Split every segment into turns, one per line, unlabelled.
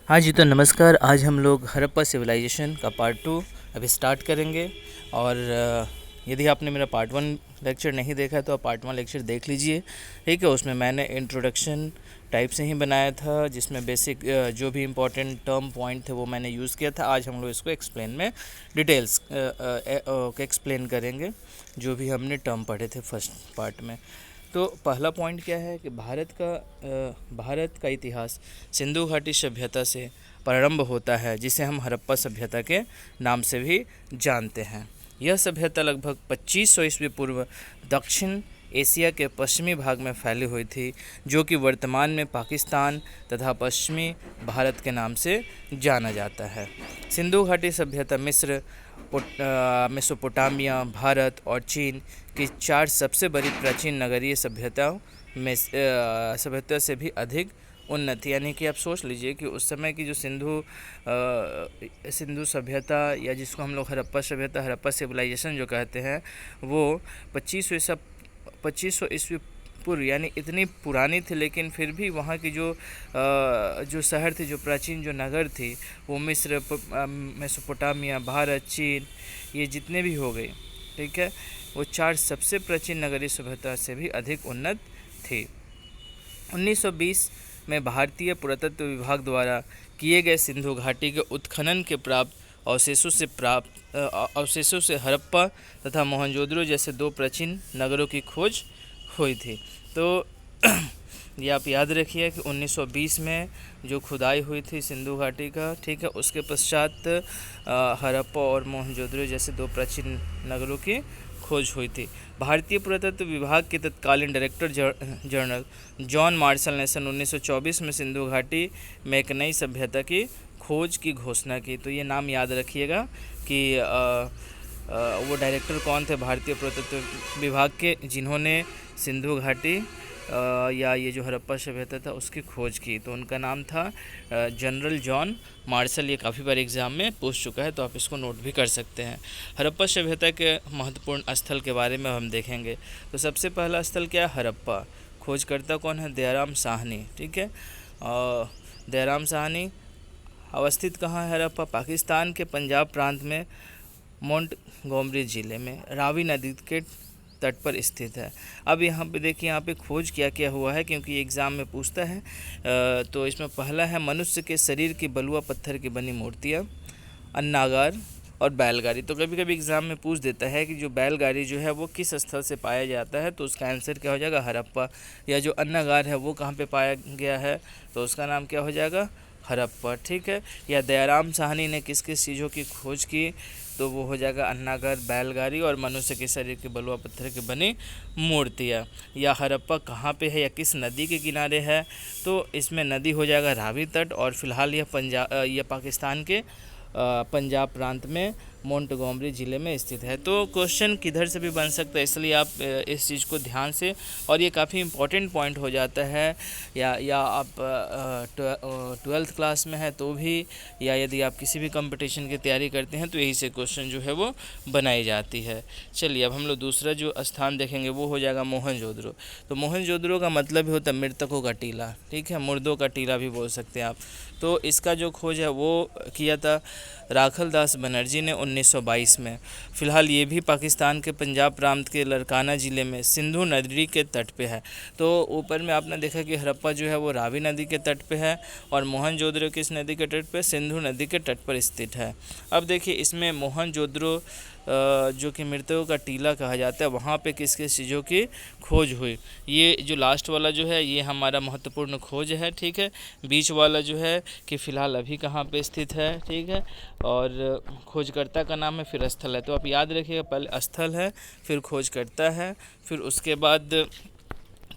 हाँ जी, तो नमस्कार। आज हम लोग हड़प्पा सिविलाइजेशन का पार्ट 2 अभी स्टार्ट करेंगे। और यदि आपने मेरा पार्ट 1 लेक्चर नहीं देखा तो आप पार्ट 1 लेक्चर देख लीजिए। ठीक है, उसमें मैंने इंट्रोडक्शन टाइप से ही बनाया था, जिसमें बेसिक जो भी इम्पोर्टेंट टर्म पॉइंट थे वो मैंने यूज़ किया था। आज हम लोग इसको एक्सप्लेन में डिटेल्स एक्सप्लेन करेंगे, जो भी हमने टर्म पढ़े थे फर्स्ट पार्ट में। तो पहला पॉइंट क्या है कि भारत का इतिहास सिंधु घाटी सभ्यता से प्रारंभ होता है, जिसे हम हड़प्पा सभ्यता के नाम से भी जानते हैं। यह सभ्यता लगभग 2500 ईस्वी पूर्व दक्षिण एशिया के पश्चिमी भाग में फैली हुई थी, जो कि वर्तमान में पाकिस्तान तथा पश्चिमी भारत के नाम से जाना जाता है। सिंधु घाटी सभ्यता मिस्र, मेसोपोटामिया, भारत और चीन की 4 सबसे बड़ी प्राचीन नगरीय सभ्यताओं में सभ्यता से भी अधिक उन्नति, यानी कि आप सोच लीजिए कि उस समय की जो सिंधु सभ्यता, या जिसको हम लोग हड़प्पा सभ्यता, हड़प्पा सिविलाइजेशन जो कहते हैं, वो 2500 ईस्वी पूर्व यानी इतनी पुरानी थी। लेकिन फिर भी वहाँ की जो शहर थे, जो प्राचीन जो नगर थी, वो मिस्र, मेसोपोटामिया, भारत, चीन, ये जितने भी हो गए, ठीक है, वो 4 सबसे प्राचीन नगरीय सभ्यता से भी अधिक उन्नत थी। 1920 में भारतीय पुरातत्व विभाग द्वारा किए गए सिंधु घाटी के उत्खनन के प्राप्त अवशेषों से हड़प्पा तथा मोहनजोदड़ो जैसे 2 प्राचीन नगरों की खोज हुई थी। तो ये आप याद रखिए कि 1920 में जो खुदाई हुई थी सिंधु घाटी का, ठीक है, उसके पश्चात हड़प्पा और मोहनजोदड़ो जैसे 2 प्राचीन नगरों की खोज हुई थी। भारतीय पुरातत्व विभाग के तत्कालीन डायरेक्टर जनरल जॉन मार्शल ने सन 1924 में सिंधु घाटी में एक नई सभ्यता की खोज की घोषणा की। तो ये नाम याद रखिएगा कि वो डायरेक्टर कौन थे भारतीय पुरातत्व विभाग के, जिन्होंने सिंधु घाटी या ये जो हड़प्पा सभ्यता था उसकी खोज की। तो उनका नाम था जनरल जॉन मार्शल। ये काफ़ी बार एग्ज़ाम में पूछ चुका है, तो आप इसको नोट भी कर सकते हैं। हड़प्पा सभ्यता के महत्वपूर्ण स्थल के बारे में हम देखेंगे। तो सबसे पहला स्थल क्या है? हड़प्पा। खोजकर्ता कौन है? दयाराम साहनी। ठीक है, दयाराम साहनी। अवस्थित कहाँ है हड़प्पा? पाकिस्तान के पंजाब प्रांत में मोंटगोमरी ज़िले में रावी नदी के तट पर स्थित है। अब यहाँ पे देखिए, यहाँ पे खोज क्या क्या हुआ है, क्योंकि एग्ज़ाम में पूछता है। तो इसमें पहला है मनुष्य के शरीर की बलुआ पत्थर की बनी मूर्तियाँ, अन्नागार और बैलगाड़ी। तो कभी कभी एग्ज़ाम में पूछ देता है कि जो बैलगाड़ी जो है वो किस स्थल से पाया जाता है, तो उसका आंसर क्या हो जाएगा? हड़प्पा। या जो अन्नागार है वो कहाँ पे पाया गया है, तो उसका नाम क्या हो जाएगा? हड़प्पा। ठीक है। या दयाराम साहनी ने किस किस चीज़ों की खोज की, तो वो हो जाएगा अन्नागार, बैलगाड़ी और मनुष्य के शरीर के बलुआ पत्थर की बनी मूर्तियाँ। या हड़प्पा कहाँ पे है या किस नदी के किनारे है, तो इसमें नदी हो जाएगा रावी तट, और फिलहाल यह पाकिस्तान के पंजाब प्रांत में मोंटगोमरी ज़िले में स्थित है। तो क्वेश्चन किधर से भी बन सकता है, इसलिए आप इस चीज़ को ध्यान से, और ये काफ़ी इंपॉर्टेंट पॉइंट हो जाता है। या आप 12th क्लास में है तो भी, या यदि आप किसी भी कंपटीशन की तैयारी करते हैं तो यही से क्वेश्चन जो है वो बनाई जाती है। चलिए, अब हम लोग दूसरा जो स्थान देखेंगे वो हो जाएगा मोहनजोदड़ो। तो मोहनजोदड़ो का मतलब ही होता है मृतकों का टीला। ठीक है, मुर्दों का टीला भी बोल सकते हैं आप। तो इसका जो खोज है वो किया था राखल दास बनर्जी ने 1922 में। फ़िलहाल ये भी पाकिस्तान के पंजाब प्रांत के लड़काना ज़िले में सिंधु नदी के तट पे है। तो ऊपर में आपने देखा कि हड़प्पा जो है वो रावी नदी के तट पे है, और मोहनजोदड़ो किस नदी के तट पे? सिंधु नदी के तट पर स्थित है। अब देखिए, इसमें मोहनजोदड़ो जो कि मृतकों का टीला कहा जाता है, वहाँ पे किस किस चीज़ों की खोज हुई। ये जो लास्ट वाला जो है ये हमारा महत्वपूर्ण खोज है। ठीक है, बीच वाला जो है कि फ़िलहाल अभी कहाँ पे स्थित है। ठीक है, और खोजकर्ता का नाम है, फिर स्थल है। तो आप याद रखिएगा, पहले स्थल है, फिर खोजकर्ता है, फिर उसके बाद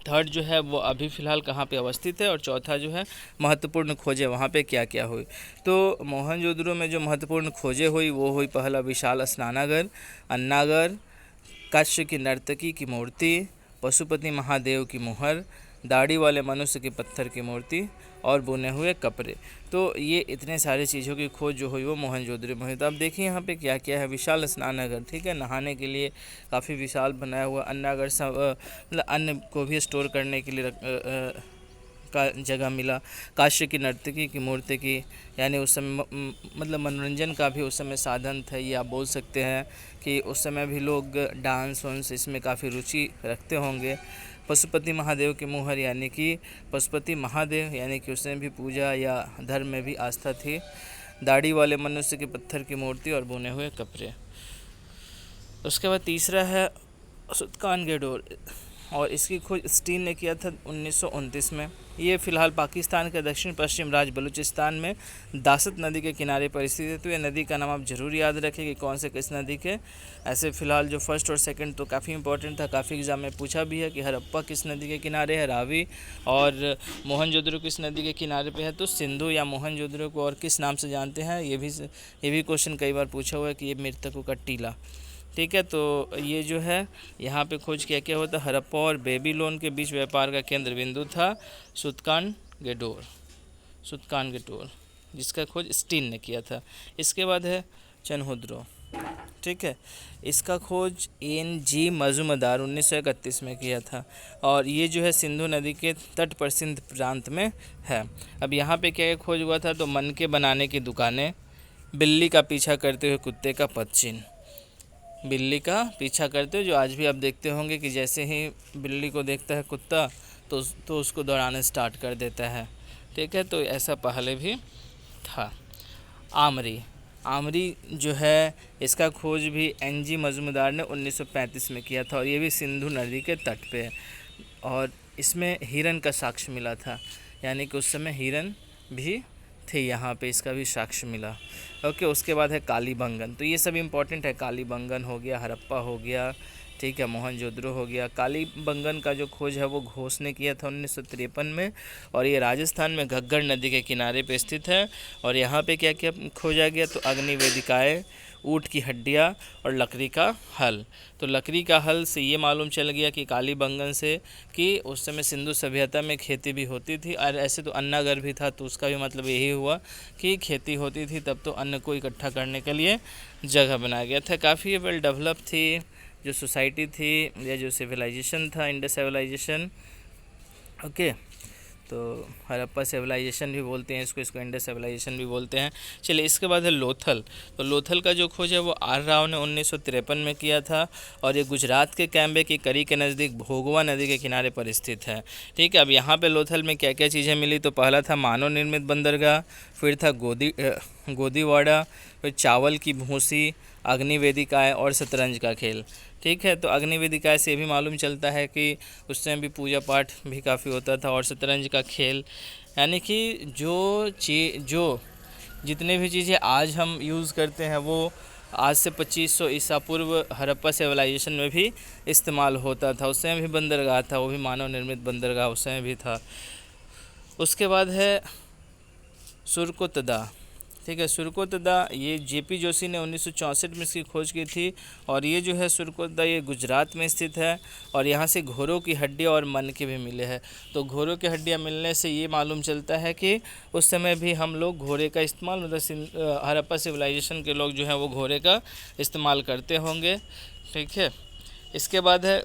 थर्ड जो है वो अभी फ़िलहाल कहाँ पे अवस्थित है, और चौथा जो है महत्वपूर्ण खोजें वहाँ पे क्या क्या हुई। तो मोहनजोदड़ो में जो महत्वपूर्ण खोजें हुई वो हुई, पहला विशाल स्नानागार, अन्नागार, काश्य की नर्तकी की मूर्ति, पशुपति महादेव की मुहर, दाढ़ी वाले मनुष्य की पत्थर की मूर्ति, और बुने हुए कपड़े। तो ये इतने सारी चीज़ों की खोज जो हुई वो मोहनजोदड़ो में हुई। तो अब देखिए यहाँ पे क्या क्या है। विशाल स्नानागार, ठीक है, नहाने के लिए काफ़ी विशाल बनाया हुआ। अन्नागार सब मतलब अन्न को भी स्टोर करने के लिए का जगह मिला। काश्य की नर्तकी की मूर्ति की, यानी उस समय मतलब मनोरंजन का भी उस समय साधन था, ये आप बोल सकते हैं कि उस समय भी लोग डांस वांस इसमें काफ़ी रुचि रखते होंगे। पशुपति महादेव की मुहर, यानी कि पशुपति महादेव यानी कि उसमें भी पूजा या धर्म में भी आस्था थी। दाढ़ी वाले मनुष्य की पत्थर की मूर्ति और बुने हुए कपड़े। उसके बाद तीसरा है सुत्कानगेडोर, और इसकी खोज स्टीन ने किया था 1929 में। ये फ़िलहाल पाकिस्तान के दक्षिण पश्चिम राज्य बलूचिस्तान में दासत नदी के किनारे पर स्थित है। तो ये नदी का नाम आप ज़रूर याद रखें कि कौन से किस नदी के। ऐसे फ़िलहाल जो फर्स्ट और सेकंड तो काफ़ी इंपॉर्टेंट था, काफ़ी एग्जाम में पूछा भी है कि हड़प्पा किस नदी के किनारे है, रावी, और मोहनजोदड़ो किस नदी के किनारे पे है। तो सिंधु या मोहनजोदड़ो को और किस नाम से जानते हैं, ये भी क्वेश्चन कई बार पूछा हुआ है कि ये मृतकों का टीला। ठीक है, तो ये जो है यहाँ पे खोज क्या क्या होता है। हड़प्पा और बेबीलोन के बीच व्यापार का केंद्र बिंदु था सुत्कानगेडोर, जिसका खोज स्टीन ने किया था। इसके बाद है चनहुद्रो। ठीक है, इसका खोज NG मजुमदार 1931 में किया था, और ये जो है सिंधु नदी के तट पर सिंध प्रांत में है। अब यहाँ पे क्या खोज हुआ था, तो मनके बनाने की दुकानें, बिल्ली का पीछा करते हुए कुत्ते का पदचिन्ह, बिल्ली का पीछा करते हो, जो आज भी आप देखते होंगे कि जैसे ही बिल्ली को देखता है कुत्ता तो उसको दौड़ाना स्टार्ट कर देता है। ठीक है, तो ऐसा पहले भी था। आमरी जो है इसका खोज भी NG मजुमदार ने 1935 में किया था, और ये भी सिंधु नदी के तट पे है, और इसमें हिरन का साक्ष्य मिला था, यानी कि उस समय हिरन भी थे यहाँ पे, इसका भी साक्ष्य मिला। ओके, उसके बाद है कालीबंगन। तो ये सब इम्पोर्टेंट है, कालीबंगन हो गया, हड़प्पा हो गया, ठीक है, मोहनजोदड़ो हो गया। कालीबंगन का जो खोज है वो घोष ने किया था 1953 में, और ये राजस्थान में घग्गर नदी के किनारे पे स्थित है। और यहाँ पे क्या क्या खोजा गया, तो अग्निवेदिकाएँ, ऊँट की हड्डियाँ और लकड़ी का हल। तो लकड़ी का हल से ये मालूम चल गया कि कालीबंगन से कि उस समय सिंधु सभ्यता में खेती भी होती थी, और ऐसे तो अन्नागार भी था, तो उसका भी मतलब यही हुआ कि खेती होती थी, तब तो अन्न को इकट्ठा करने के लिए जगह बनाया गया था। काफ़ी वेल डेवलप थी जो सोसाइटी थी या जो सिविलाइजेशन था, इंडस सिविलाइजेशन। ओके, तो हड़प्पा सिविलाइजेशन भी बोलते हैं इसको इंडस सिविलाइजेशन भी बोलते हैं। चलिए, इसके बाद है लोथल। तो लोथल का जो खोज है वो R राव ने 1953 में किया था, और ये गुजरात के कैम्बे की करी के नज़दीक भोगवा नदी के किनारे पर स्थित है। ठीक है, अब यहाँ पे लोथल में क्या क्या चीज़ें मिली, तो पहला था मानव निर्मित बंदरगाह, फिर था गोदीवाड़ा, फिर चावल की भूसी, अग्निवेदिकाएँ और शतरंज का खेल। ठीक है, तो अग्निवेदिकाएँ से भी मालूम चलता है कि उस समय भी पूजा पाठ भी काफ़ी होता था, और शतरंज का खेल, यानी कि जो जितने भी चीज़ें आज हम यूज़ करते हैं वो आज से 2500 ईसा पूर्व हड़प्पा सिविलाइजेशन में भी इस्तेमाल होता था। उस समय भी बंदरगाह था, वो भी मानव निर्मित बंदरगाह उस समय भी था। उसके बाद है सुरकोतदा। ठीक है, सुरकोतदा ये JP जोशी ने 1964 में इसकी खोज की थी, और ये जो है सुरकोतदा ये गुजरात में स्थित है, और यहाँ से घोड़ों की हड्डियाँ और मनके भी मिले हैं। तो घोड़ों की हड्डियाँ मिलने से ये मालूम चलता है कि उस समय भी हम लोग घोड़े का इस्तेमाल, मतलब हड़प्पा सिविलाइजेशन के लोग जो हैं वो घोड़े का इस्तेमाल करते होंगे। ठीक है, इसके बाद है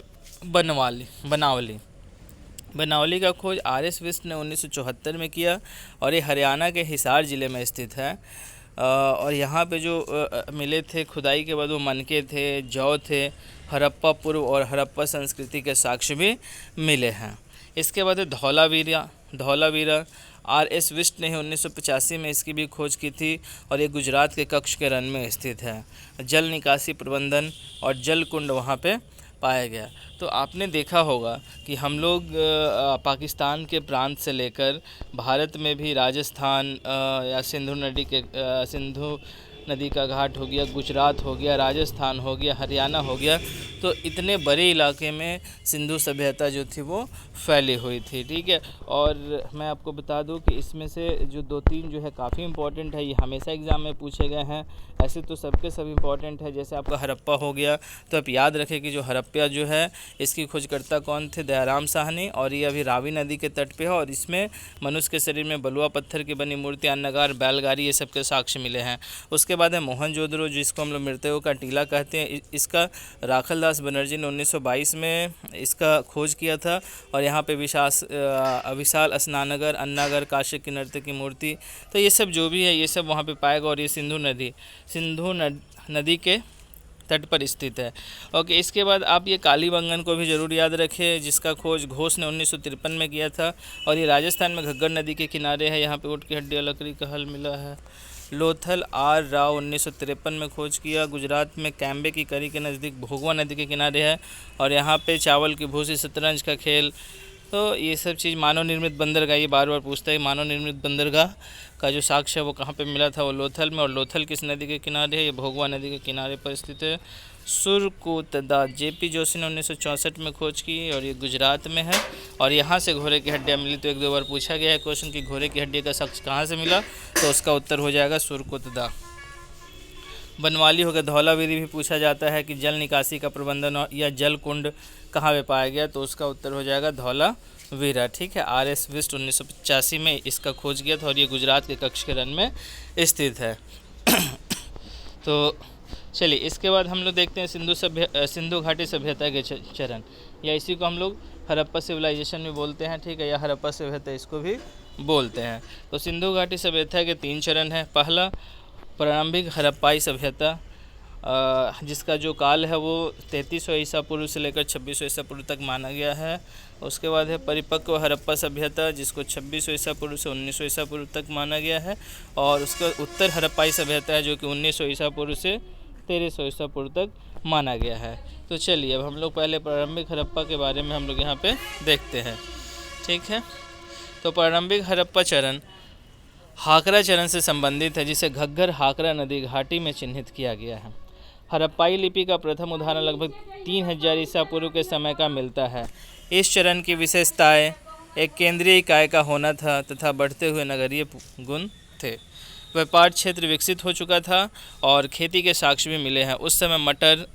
बनावली का खोज RS विस्ट ने 1974 में किया, और ये हरियाणा के हिसार ज़िले में स्थित है। और यहाँ पे जो मिले थे खुदाई के बाद वो मनके थे, जौ थे, हड़प्पा पूर्व और हड़प्पा संस्कृति के साक्ष्य भी मिले हैं। इसके बाद है धौलावीरा RS विस्ट ने 1985 में इसकी भी खोज की थी, और ये गुजरात के कच्छ के रण में स्थित है। जल निकासी प्रबंधन और जल कुंड वहाँ पे पाया गया। तो आपने देखा होगा कि हम लोग पाकिस्तान के प्रांत से लेकर भारत में भी राजस्थान या सिंधु नदी का घाट हो गया, गुजरात हो गया, राजस्थान हो गया, हरियाणा हो गया, तो इतने बड़े इलाके में सिंधु सभ्यता जो थी वो फैली हुई थी। ठीक है, और मैं आपको बता दूं कि इसमें से जो 2-3 जो है काफ़ी इंपॉर्टेंट है, ये हमेशा एग्ज़ाम में पूछे गए हैं। ऐसे तो सबके सब इम्पॉर्टेंट है, जैसे आपका हड़प्पा हो गया, तो आप याद रखें कि जो हड़प्पा जो है इसकी खोजकर्ता कौन थे, दयाराम साहनी, और ये अभी रावी नदी के तट पे है, और इसमें मनुष्य के शरीर में बलुआ पत्थर की बनी मूर्ति, अन्नगार, बैलगाड़ी, ये सब के साक्ष्य मिले हैं। उसके इसके बाद है मोहनजोदड़ो, जिसको हम लोग मृतकों का टीला कहते हैं। इसका राखल दास बनर्जी ने 1922 में इसका खोज किया था। और यहाँ पे विशाल स्नानगर, अन्नागर, काश्यप की नृत्य की मूर्ति, तो ये सब जो भी है ये सब वहाँ पे पाएगा। और ये सिंधु नदी के तट पर स्थित है। ओके, इसके बाद आप ये कालीबंगन को भी ज़रूर याद रखें, जिसका खोज घोष ने 1953 में किया था। और ये राजस्थान में घग्गर नदी के किनारे है। यहाँ पे ऊँट की हड्डी, लकड़ी का हल मिला है। लोथल आर राव 1953 में खोज किया। गुजरात में कैम्बे की करी के नज़दीक भोगवा नदी के किनारे है। और यहाँ पे चावल की भूसी, शतरंज का खेल, तो ये सब चीज़। मानव निर्मित बंदरगाह, ये बार बार पूछता है, मानव निर्मित बंदरगाह का जो साक्ष्य है वो कहाँ पे मिला था, वो लोथल में। और लोथल किस नदी के किनारे है, ये भोगवा नदी के किनारे पर स्थित है। सुरकोतदा जेपी जोशी ने 1964 में खोज की, और ये गुजरात में है। और यहाँ से घोड़े की हड्डियाँ मिली, तो एक दो बार पूछा गया है क्वेश्चन कि घोड़े की हड्डी का साक्ष्य कहाँ से मिला, तो उसका उत्तर हो जाएगा सुरकोतदा। बनवाली हो गया। धौलावीरी भी पूछा जाता है कि जल निकासी का प्रबंधन या जल कुंड कहाँ पे पाया गया, तो उसका उत्तर हो जाएगा धौलावीरा। ठीक है, RS विस्ट 1985 में इसका खोज किया था। और ये गुजरात के कक्षकरण में स्थित है। तो चलिए, इसके बाद हम लोग देखते हैं सिंधु घाटी सभ्यता के चरण, या इसी को हम लोग हड़प्पा सिविलाइजेशन भी बोलते हैं। ठीक है, या हड़प्पा सभ्यता इसको भी बोलते हैं। तो सिंधु घाटी सभ्यता के 3 चरण हैं। पहला, प्रारंभिक हड़प्पाई सभ्यता, जिसका जो काल है वो 3300 ईसा पूर्व से लेकर 2600 ईसा पूर्व तक माना गया है। उसके बाद है परिपक्व हड़प्पा सभ्यता, जिसको 2600 ईसा पूर्व से 1900 ईसा पूर्व तक माना गया है। और उसका उत्तर हड़प्पाई सभ्यता है, जो कि 1900 ईसा पूर्व से 1300 ईसा पूर्व तक माना गया है। तो चलिए, अब हम लोग पहले प्रारंभिक हड़प्पा के बारे में हम लोग यहाँ पे देखते हैं। ठीक है, तो प्रारंभिक हड़प्पा चरण हाकरा चरण से संबंधित है, जिसे घग्गर हाकरा नदी घाटी में चिन्हित किया गया है। हड़प्पाई लिपि का प्रथम उदाहरण लगभग 3000 ईसा पूर्व के समय का मिलता है। इस चरण की विशेषताएं एक केंद्रीय इकाई का होना था तथा बढ़ते हुए नगरीय गुण थे। व्यापार क्षेत्र विकसित हो चुका था और खेती के साक्ष्य भी मिले हैं। उस समय मटर,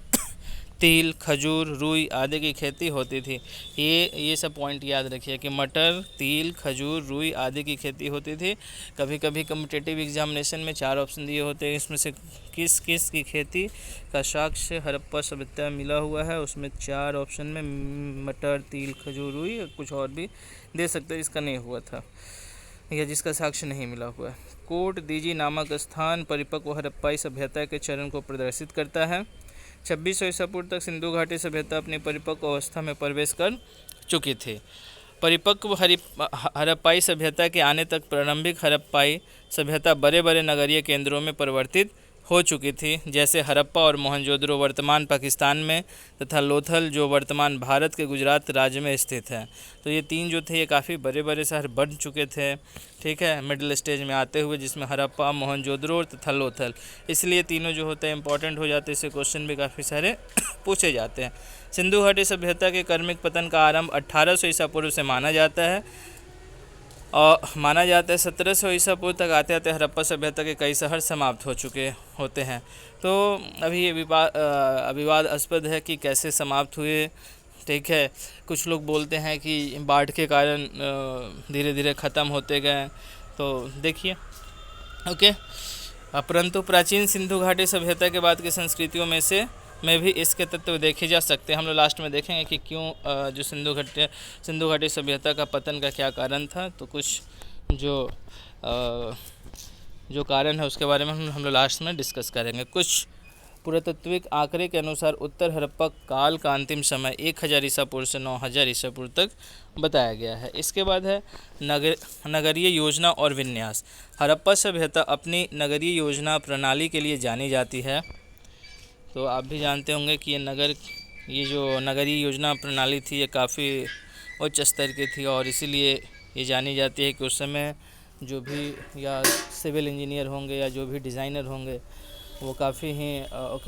तिल, खजूर, रुई आदि की खेती होती थी। ये सब पॉइंट याद रखिए कि मटर, तिल, खजूर, रुई आदि की खेती होती थी। कभी कभी कम्पिटिटिव एग्जामिनेशन में 4 ऑप्शन दिए होते हैं, इसमें से किस किस की खेती का साक्ष्य हड़प्पा सभ्यता मिला हुआ है। उसमें 4 ऑप्शन में मटर, तिल, खजूर, रुई, कुछ और भी दे सकते हैं, इसका नहीं हुआ था या जिसका साक्ष्य नहीं मिला हुआ है। कोट दीजी नामक स्थान परिपक्व हड़प्पाई सभ्यता के चरण को प्रदर्शित करता है। 2600 ईसा पूर्व तक सिंधु घाटी सभ्यता अपनी परिपक्व अवस्था में प्रवेश कर चुकी थी। परिपक्व हड़प्पाई सभ्यता के आने तक प्रारंभिक हड़प्पाई सभ्यता बड़े बड़े नगरीय केंद्रों में परिवर्तित हो चुकी थी, जैसे हड़प्पा और मोहनजोदड़ो वर्तमान पाकिस्तान में, तथा लोथल जो वर्तमान भारत के गुजरात राज्य में स्थित है। तो ये 3 जो थे ये काफ़ी बड़े बड़े शहर बन चुके थे। ठीक है, मिडिल स्टेज में आते हुए, जिसमें हड़प्पा, मोहनजोदड़ो तथा लोथल, इसलिए तीनों जो होते हैं इंपॉर्टेंट हो जाते हैं। इससे क्वेश्चन भी काफ़ी सारे पूछे जाते हैं। सिंधु घाटी सभ्यता के क्रमिक पतन का आरंभ 1800 ईसा पूर्व से माना जाता है। 1700 ईसा पूर्व तक आते आते हड़प्पा सभ्यता के कई शहर समाप्त हो चुके होते हैं। तो अभी ये विवादास्पद है कि कैसे समाप्त हुए। ठीक है, कुछ लोग बोलते हैं कि बाढ़ के कारण धीरे धीरे ख़त्म होते गए। तो देखिए, ओके, परंतु प्राचीन सिंधु घाटी सभ्यता के बाद की संस्कृतियों में भी इसके तत्व देखे जा सकते हैं। हम लोग लास्ट में देखेंगे कि क्यों जो सिंधु घाटी सभ्यता का पतन का क्या कारण था। तो कुछ जो कारण है उसके बारे में हम लोग लास्ट में डिस्कस करेंगे। कुछ पुरातात्विक आंकड़े के अनुसार उत्तर हड़प्पा काल का अंतिम समय 1000 ईसा पूर्व से 9000 ईसा पूर्व तक बताया गया है। इसके बाद है नगरीय योजना और विन्यास। हड़प्पा सभ्यता अपनी नगरीय योजना प्रणाली के लिए जानी जाती है। तो आप भी जानते होंगे कि ये जो नगरीय योजना प्रणाली थी ये काफ़ी उच्च स्तर की थी, और इसीलिए ये जानी जाती है कि उस समय जो भी या सिविल इंजीनियर होंगे या जो भी डिज़ाइनर होंगे वो काफ़ी ही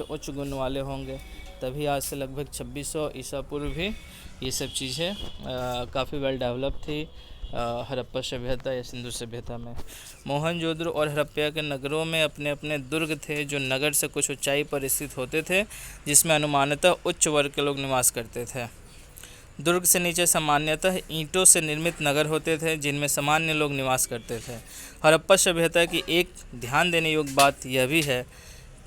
उच्च गुण वाले होंगे। तभी आज से लगभग 2600 ईसा पूर्व भी ये सब चीज़ें काफ़ी वेल डेवलप थी हड़प्पा सभ्यता या सिंधु सभ्यता में। मोहनजोदड़ो और हड़प्पा के नगरों में अपने अपने दुर्ग थे, जो नगर से कुछ ऊंचाई पर स्थित होते थे, जिसमें अनुमानतः उच्च वर्ग के लोग निवास करते थे। दुर्ग से नीचे सामान्यतः ईंटों से निर्मित नगर होते थे जिनमें सामान्य लोग निवास करते थे। हड़प्पा सभ्यता की एक ध्यान देने योग्य बात यह भी है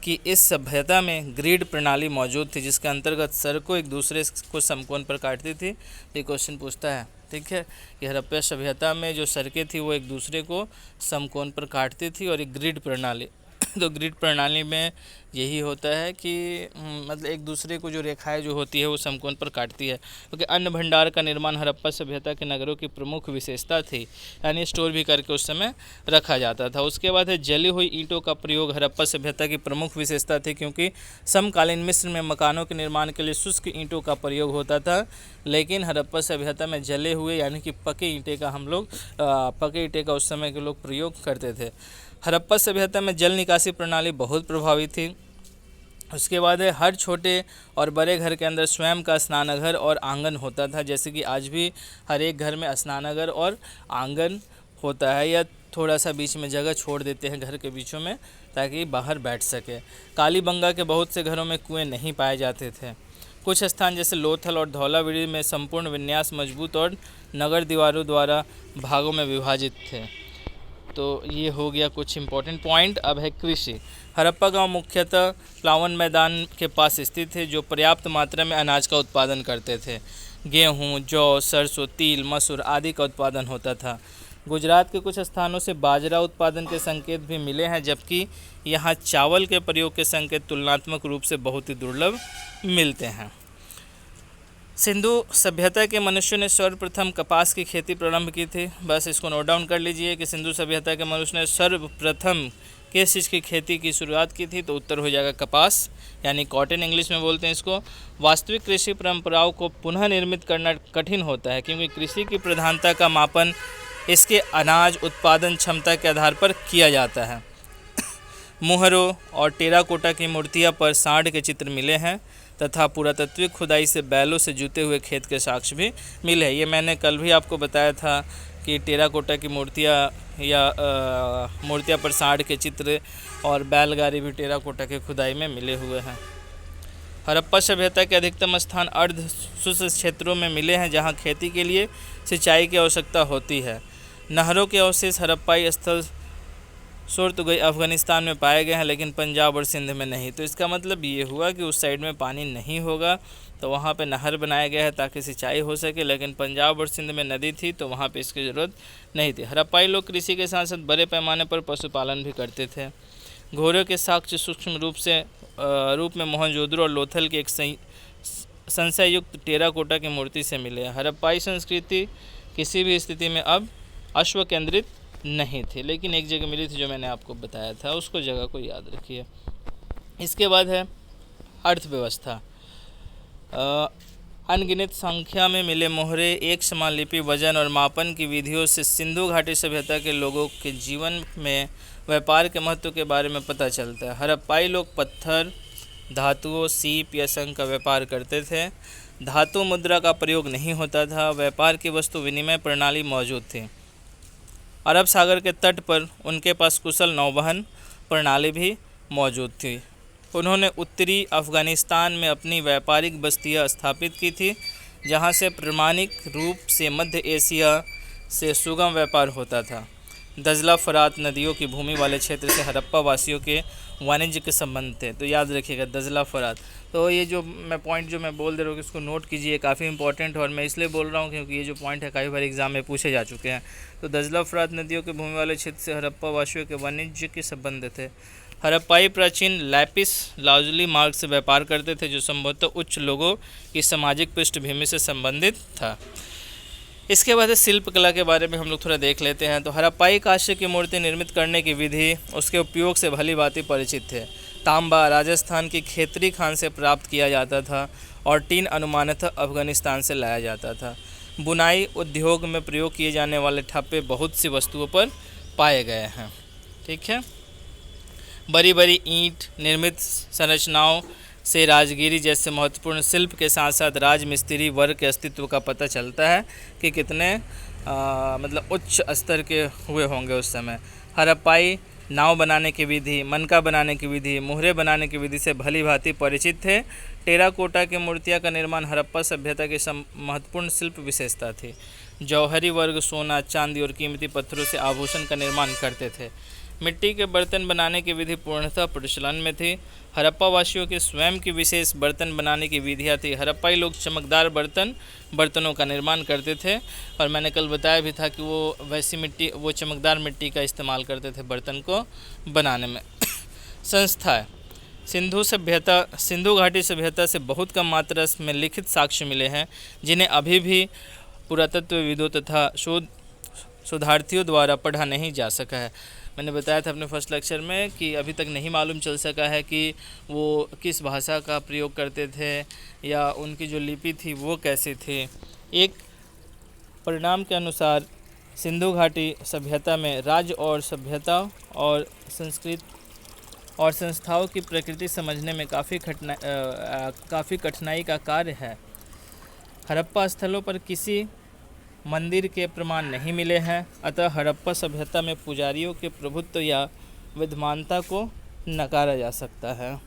कि इस सभ्यता में ग्रिड प्रणाली मौजूद थी, जिसके अंतर्गत सड़कों एक दूसरे को समकोण पर काटती थी। ये क्वेश्चन पूछता है, ठीक है, कि हड़प्पा सभ्यता में जो सड़कें थी वो एक दूसरे को समकोण पर काटती थी और एक ग्रिड प्रणाली तो ग्रिड प्रणाली में यही होता है कि मतलब एक दूसरे को जो रेखाएं जो होती है वो समकोण पर काटती है। क्योंकि अन्न भंडार का निर्माण हड़प्पा सभ्यता के नगरों की प्रमुख विशेषता थी, यानी स्टोर भी करके उस समय रखा जाता था। उसके बाद है जली हुई ईंटों का प्रयोग हड़प्पा सभ्यता की प्रमुख विशेषता थी, क्योंकि समकालीन मिस्र में मकानों के निर्माण के लिए शुष्क ईंटों का प्रयोग होता था, लेकिन हड़प्पा सभ्यता में जले हुए यानी कि पके ईंटे का पके ईंटे का उस समय के लोग प्रयोग करते थे। हड़प्पा सभ्यता में जल निकासी प्रणाली बहुत प्रभावी थी। उसके बाद है हर छोटे और बड़े घर के अंदर स्वयं का स्नानघर और आंगन होता था, जैसे कि आज भी हर एक घर में स्नानघर और आंगन होता है, या थोड़ा सा बीच में जगह छोड़ देते हैं घर के बीचों में ताकि बाहर बैठ सके। कालीबंगा के बहुत से घरों में कुएं नहीं पाए जाते थे। कुछ स्थान जैसे लोथल और धौलावीरी में संपूर्ण विन्यास मजबूत और नगर दीवारों द्वारा भागों में विभाजित थे। तो ये हो गया कुछ इम्पोर्टेंट पॉइंट। अब है कृषि। हड़प्पा गांव मुख्यतः प्लावन मैदान के पास स्थित थे जो पर्याप्त मात्रा में अनाज का उत्पादन करते थे। गेहूं, जौ, सरसों, तिल, मसूर आदि का उत्पादन होता था। गुजरात के कुछ स्थानों से बाजरा उत्पादन के संकेत भी मिले हैं, जबकि यहाँ चावल के प्रयोग के संकेत तुलनात्मक रूप से बहुत ही दुर्लभ मिलते हैं। सिंधु सभ्यता के मनुष्यों ने सर्वप्रथम कपास की खेती प्रारंभ की थी। बस इसको नोट डाउन कर लीजिए कि सिंधु सभ्यता के मनुष्य ने सर्वप्रथम किस चीज़ की खेती की शुरुआत की थी, तो उत्तर हो जाएगा कपास, यानी कॉटन इंग्लिश में बोलते हैं इसको। वास्तविक कृषि परंपराओं को पुनः निर्मित करना कठिन होता है, क्योंकि कृषि की प्रधानता का मापन इसके अनाज उत्पादन क्षमता के आधार पर किया जाता है। मुहरों और टेराकोटा की मूर्तियाँ पर सांड के चित्र मिले हैं तथा पुरातात्विक खुदाई से बैलों से जुते हुए खेत के साक्ष्य भी मिले हैं। ये मैंने कल भी आपको बताया था कि टेराकोटा की मूर्तियाँ या मूर्तियाँ पर सांड के चित्र और बैलगाड़ी भी टेराकोटा के खुदाई में मिले हुए हैं। हड़प्पा सभ्यता के अधिकतम स्थान अर्ध शुष्क क्षेत्रों में मिले हैं, जहाँ खेती के लिए सिंचाई की आवश्यकता होती है। नहरों के अवशेष हड़प्पाई स्थल सुर्तगई अफ़गानिस्तान में पाए गए हैं, लेकिन पंजाब और सिंध में नहीं। तो इसका मतलब ये हुआ कि उस साइड में पानी नहीं होगा तो वहाँ पे नहर बनाया गया है ताकि सिंचाई हो सके, लेकिन पंजाब और सिंध में नदी थी तो वहाँ पे इसकी ज़रूरत नहीं थी। हड़प्पाई लोग कृषि के साथ साथ बड़े पैमाने पर पशुपालन भी करते थे। घोड़ों के साक्ष्य सूक्ष्म रूप में मोहनजोदड़ो और लोथल की एक संशययुक्त टेराकोटा की मूर्ति से मिले। हड़प्पाई संस्कृति किसी भी स्थिति में अब अश्व केंद्रित नहीं थी, लेकिन एक जगह मिली थी जो मैंने आपको बताया था, उसको जगह को याद रखिए। इसके बाद है अर्थव्यवस्था। अनगिनत संख्या में मिले मोहरे, एक समान लिपि, वजन और मापन की विधियों से सिंधु घाटी सभ्यता के लोगों के जीवन में व्यापार के महत्व के बारे में पता चलता है। हड़प्पाई लोग पत्थर, धातुओं, सीप या शंख का व्यापार करते थे। धातु मुद्रा का प्रयोग नहीं होता था। व्यापार की वस्तु विनिमय प्रणाली मौजूद थी। अरब सागर के तट पर उनके पास कुशल नौवहन प्रणाली भी मौजूद थी। उन्होंने उत्तरी अफ़गानिस्तान में अपनी व्यापारिक बस्तियां स्थापित की थी, जहां से प्रामाणिक रूप से मध्य एशिया से सुगम व्यापार होता था। दजला फरात नदियों की भूमि वाले क्षेत्र से हड़प्पा वासियों के वाणिज्य के संबंध थे। तो याद रखिएगा दजला फरात। तो ये जो मैं पॉइंट जो मैं बोल दे रहा हूँ इसको नोट कीजिए, काफ़ी इंपॉर्टेंट है और मैं इसलिए बोल रहा हूँ क्योंकि ये जो पॉइंट है कई बार एग्जाम में पूछे जा चुके हैं। तो दजला फरात नदियों के भूमि वाले क्षेत्र से हड़प्पा वासियों के वाणिज्य के संबंध थे। हड़प्पाई प्राचीन लैपिस लाजुली मार्ग से व्यापार करते थे, जो संभवतः उच्च लोगों की सामाजिक पृष्ठभूमि से संबंधित था। इसके बाद शिल्प कला के बारे में हम लोग थोड़ा देख लेते हैं। तो हड़प्पाई कांस्य की मूर्ति निर्मित करने की विधि, उसके उपयोग से भली भांति परिचित थे। तांबा राजस्थान की खेतरी खान से प्राप्त किया जाता था और टीन अनुमानतः अफगानिस्तान से लाया जाता था। बुनाई उद्योग में प्रयोग किए जाने वाले ठप्पे बहुत सी वस्तुओं पर पाए गए हैं। ठीक है। बड़ी बड़ी ईंट निर्मित संरचनाओं से राजगिरी जैसे महत्वपूर्ण शिल्प के साथ साथ राजमिस्त्री वर्ग के अस्तित्व का पता चलता है कि कितने मतलब उच्च स्तर के हुए होंगे उस समय। हड़प्पाई नाव बनाने की विधि, मनका बनाने की विधि, मुहरे बनाने की विधि से भली भांति परिचित थे। टेराकोटा की मूर्तियां का निर्माण हड़प्पा सभ्यता की महत्वपूर्ण शिल्प विशेषता थी। जौहरी वर्ग सोना, चांदी और कीमती पत्थरों से आभूषण का निर्माण करते थे। मिट्टी के बर्तन बनाने की विधि पूर्णतः प्रचलन में थी। हड़प्पा वासियों की स्वयं की विशेष बर्तन बनाने की विधियाँ थी। हड़प्पाई लोग चमकदार बर्तनों का निर्माण करते थे, और मैंने कल बताया भी था कि वो चमकदार मिट्टी का इस्तेमाल करते थे बर्तन को बनाने में। संस्थाएं। सिंधु घाटी सभ्यता से बहुत कम मात्रा में लिखित साक्ष्य मिले हैं, जिन्हें अभी भी पुरातत्वविदों तथा शोधार्थियों द्वारा पढ़ा नहीं जा सका है। मैंने बताया था अपने फर्स्ट लेक्चर में कि अभी तक नहीं मालूम चल सका है कि वो किस भाषा का प्रयोग करते थे या उनकी जो लिपि थी वो कैसे थे। एक परिणाम के अनुसार सिंधु घाटी सभ्यता में राज्य और सभ्यता और संस्कृत और संस्थाओं की प्रकृति समझने में काफ़ी कठिनाई का कार्य है। हड़प्पा स्थलों पर किसी मंदिर के प्रमाण नहीं मिले हैं, अतः हड़प्पा सभ्यता में पुजारियों के प्रभुत्व या विद्यमानता को नकारा जा सकता है।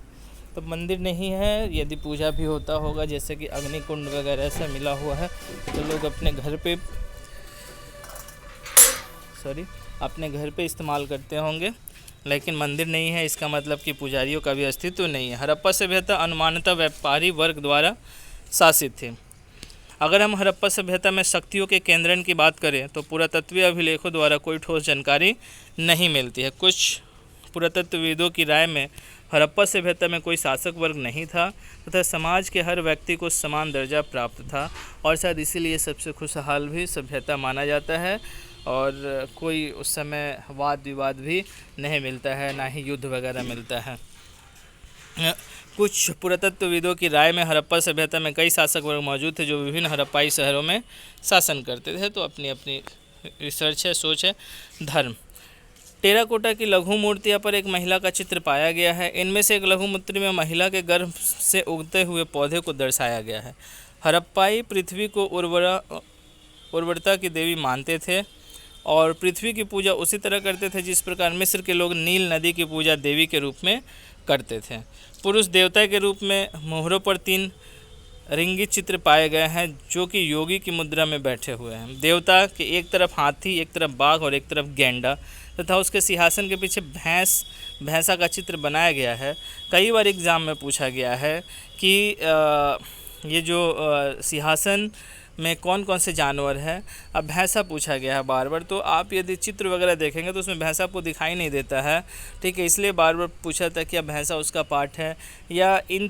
तो मंदिर नहीं है, यदि पूजा भी होता होगा जैसे कि अग्निकुंड वगैरह ऐसा मिला हुआ है तो लोग अपने घर पे इस्तेमाल करते होंगे, लेकिन मंदिर नहीं है इसका मतलब कि पुजारियों का भी अस्तित्व नहीं है। हड़प्पा सभ्यता अनुमानतः व्यापारी वर्ग द्वारा शासित थी। अगर हम हड़प्पा सभ्यता में शक्तियों के केंद्रण की बात करें तो पुरातत्वीय अभिलेखों द्वारा कोई ठोस जानकारी नहीं मिलती है। कुछ पुरातत्वविदों की राय में हड़प्पा सभ्यता में कोई शासक वर्ग नहीं था तथा समाज के हर व्यक्ति को समान दर्जा प्राप्त था, और शायद इसीलिए सबसे खुशहाल भी सभ्यता माना जाता है, और कोई उस समय वाद विवाद भी नहीं मिलता है, ना ही युद्ध वगैरह मिलता है। कुछ पुरातत्वविदों की राय में हड़प्पा सभ्यता में कई शासक वर्ग मौजूद थे जो विभिन्न हड़प्पाई शहरों में शासन करते थे। तो अपनी अपनी रिसर्च है, सोच है। धर्म। टेराकोटा की लघु मूर्तियां पर एक महिला का चित्र पाया गया है। इनमें से एक लघु मूर्ति में महिला के गर्भ से उगते हुए पौधे को दर्शाया गया है। हड़प्पाई पृथ्वी को उर्वरता की देवी मानते थे और पृथ्वी की पूजा उसी तरह करते थे जिस प्रकार मिस्र के लोग नील नदी की पूजा देवी के रूप में करते थे। पुरुष देवता के रूप में मोहरों पर 3 रिंगित चित्र पाए गए हैं जो कि योगी की मुद्रा में बैठे हुए हैं। देवता के एक तरफ हाथी, एक तरफ बाघ और एक तरफ गैंडा तथा उसके सिंहासन के पीछे भैंसा का चित्र बनाया गया है। कई बार एग्ज़ाम में पूछा गया है कि ये जो सिंहासन में कौन कौन से जानवर हैं। अब भैंसा पूछा गया है बार बार, तो आप यदि चित्र वगैरह देखेंगे तो उसमें भैंसा आपको दिखाई नहीं देता है, ठीक है, इसलिए बार बार पूछा था कि अब भैंसा उसका पार्ट है या इन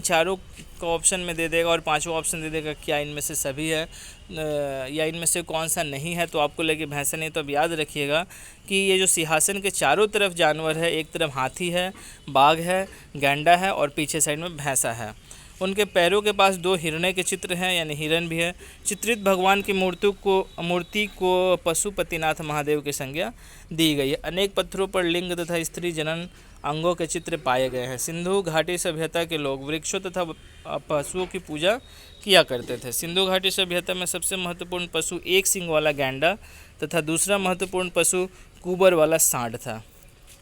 चारों को ऑप्शन में दे देगा और 5वां ऑप्शन दे देगा क्या इनमें से सभी है या इनमें से कौन सा नहीं है। तो आपको लगे भैंसा नहीं, तो अब याद रखिएगा कि ये जो सिंहासन के चारों तरफ जानवर है, एक तरफ हाथी है, बाघ है, गैंडा है और पीछे साइड में भैंसा है। उनके पैरों के पास 2 हिरने के चित्र हैं, यानी हिरन भी है। चित्रित भगवान की मूर्ति को पशुपतिनाथ महादेव की संज्ञा दी गई है। अनेक पत्थरों पर लिंग तथा स्त्री जनन अंगों के चित्र पाए गए हैं। सिंधु घाटी सभ्यता के लोग वृक्षों तथा पशुओं की पूजा किया करते थे। सिंधु घाटी सभ्यता में सबसे महत्वपूर्ण पशु एक सींग वाला गैंडा तथा दूसरा महत्वपूर्ण पशु कुबर वाला सांड था।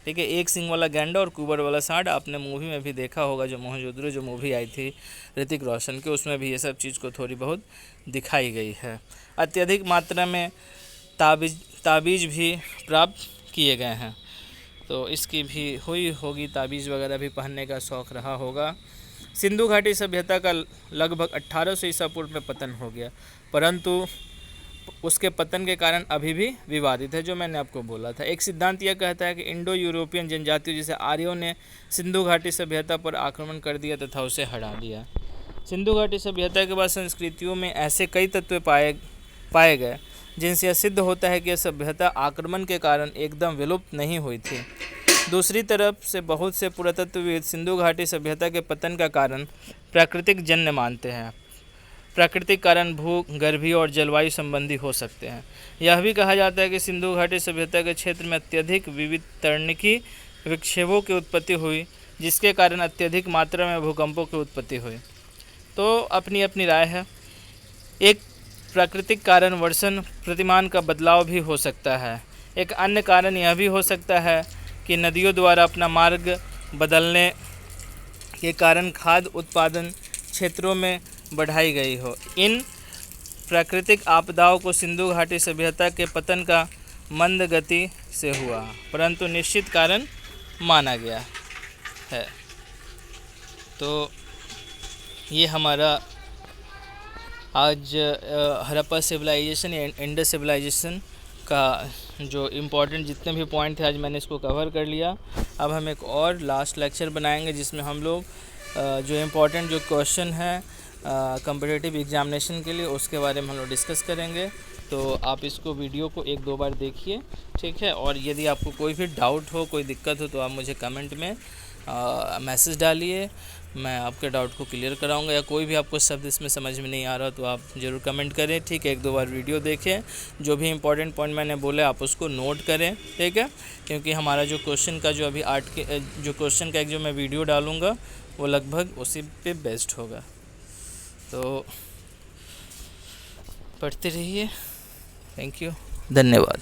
ठीक है, एक सींग वाला गैंडा और कुबर वाला सांड आपने मूवी में भी देखा होगा, जो मोहनजोदड़ो जो मूवी आई थी ऋतिक रोशन के, उसमें भी ये सब चीज़ को थोड़ी बहुत दिखाई गई है। अत्यधिक मात्रा में ताबीज़ भी प्राप्त किए गए हैं, तो इसकी भी हुई होगी, ताबीज़ वगैरह भी पहनने का शौक़ रहा होगा। सिंधु घाटी सभ्यता का लगभग 1800 ईसा पूर्व में पतन हो गया, परंतु उसके पतन के कारण अभी भी विवादित है, जो मैंने आपको बोला था। एक सिद्धांत यह कहता है कि इंडो यूरोपियन जनजातियों जैसे आर्यों ने सिंधु घाटी सभ्यता पर आक्रमण कर दिया तथा उसे हटा दिया। सिंधु घाटी सभ्यता के बाद संस्कृतियों में ऐसे कई तत्व पाए गए जिनसे यह सिद्ध होता है कि यह सभ्यता आक्रमण के कारण एकदम विलुप्त नहीं हुई थी। दूसरी तरफ से बहुत से पुरातत्वविद सिंधु घाटी सभ्यता के पतन का कारण प्राकृतिक जन्य मानते हैं। प्राकृतिक कारण भूगर्भीय और जलवायु संबंधी हो सकते हैं। यह भी कहा जाता है कि सिंधु घाटी सभ्यता के क्षेत्र में अत्यधिक विवितरणिकी विक्षेपों की उत्पत्ति हुई, जिसके कारण अत्यधिक मात्रा में भूकंपों की उत्पत्ति हुई। तो अपनी अपनी राय है। एक प्राकृतिक कारण वर्षण प्रतिमान का बदलाव भी हो सकता है। एक अन्य कारण यह भी हो सकता है कि नदियों द्वारा अपना मार्ग बदलने के कारण खाद्य उत्पादन क्षेत्रों में बढ़ाई गई हो। इन प्राकृतिक आपदाओं को सिंधु घाटी सभ्यता के पतन का मंद गति से हुआ, परंतु निश्चित कारण माना गया है। तो ये हमारा आज हड़प्पा सिविलाइजेशन या इंडस सिविलाइजेशन का जो इम्पोर्टेंट जितने भी पॉइंट थे आज मैंने इसको कवर कर लिया। अब हम एक और लास्ट लेक्चर बनाएंगे जिसमें हम लोग जो इम्पोर्टेंट जो क्वेश्चन है कॉम्पिटिटिव एग्जामिनेशन के लिए उसके बारे में हम लोग डिस्कस करेंगे। तो आप इसको वीडियो को 1-2 बार देखिए, ठीक है। और यदि आपको कोई भी डाउट हो, कोई दिक्कत हो तो आप मुझे कमेंट में मैसेज डालिए, मैं आपके डाउट को क्लियर कराऊंगा। या कोई भी आपको शब्द इसमें समझ में नहीं आ रहा तो आप ज़रूर कमेंट करें, ठीक है। 1-2 बार वीडियो देखें, जो भी इंपॉर्टेंट पॉइंट मैंने बोले आप उसको नोट करें, ठीक है। क्योंकि हमारा जो क्वेश्चन का जो अभी जो क्वेश्चन का एक जो मैं वीडियो डालूँगा वो लगभग उसी पे बेस्ड होगा। तो पढ़ते रहिए। थैंक यू, धन्यवाद।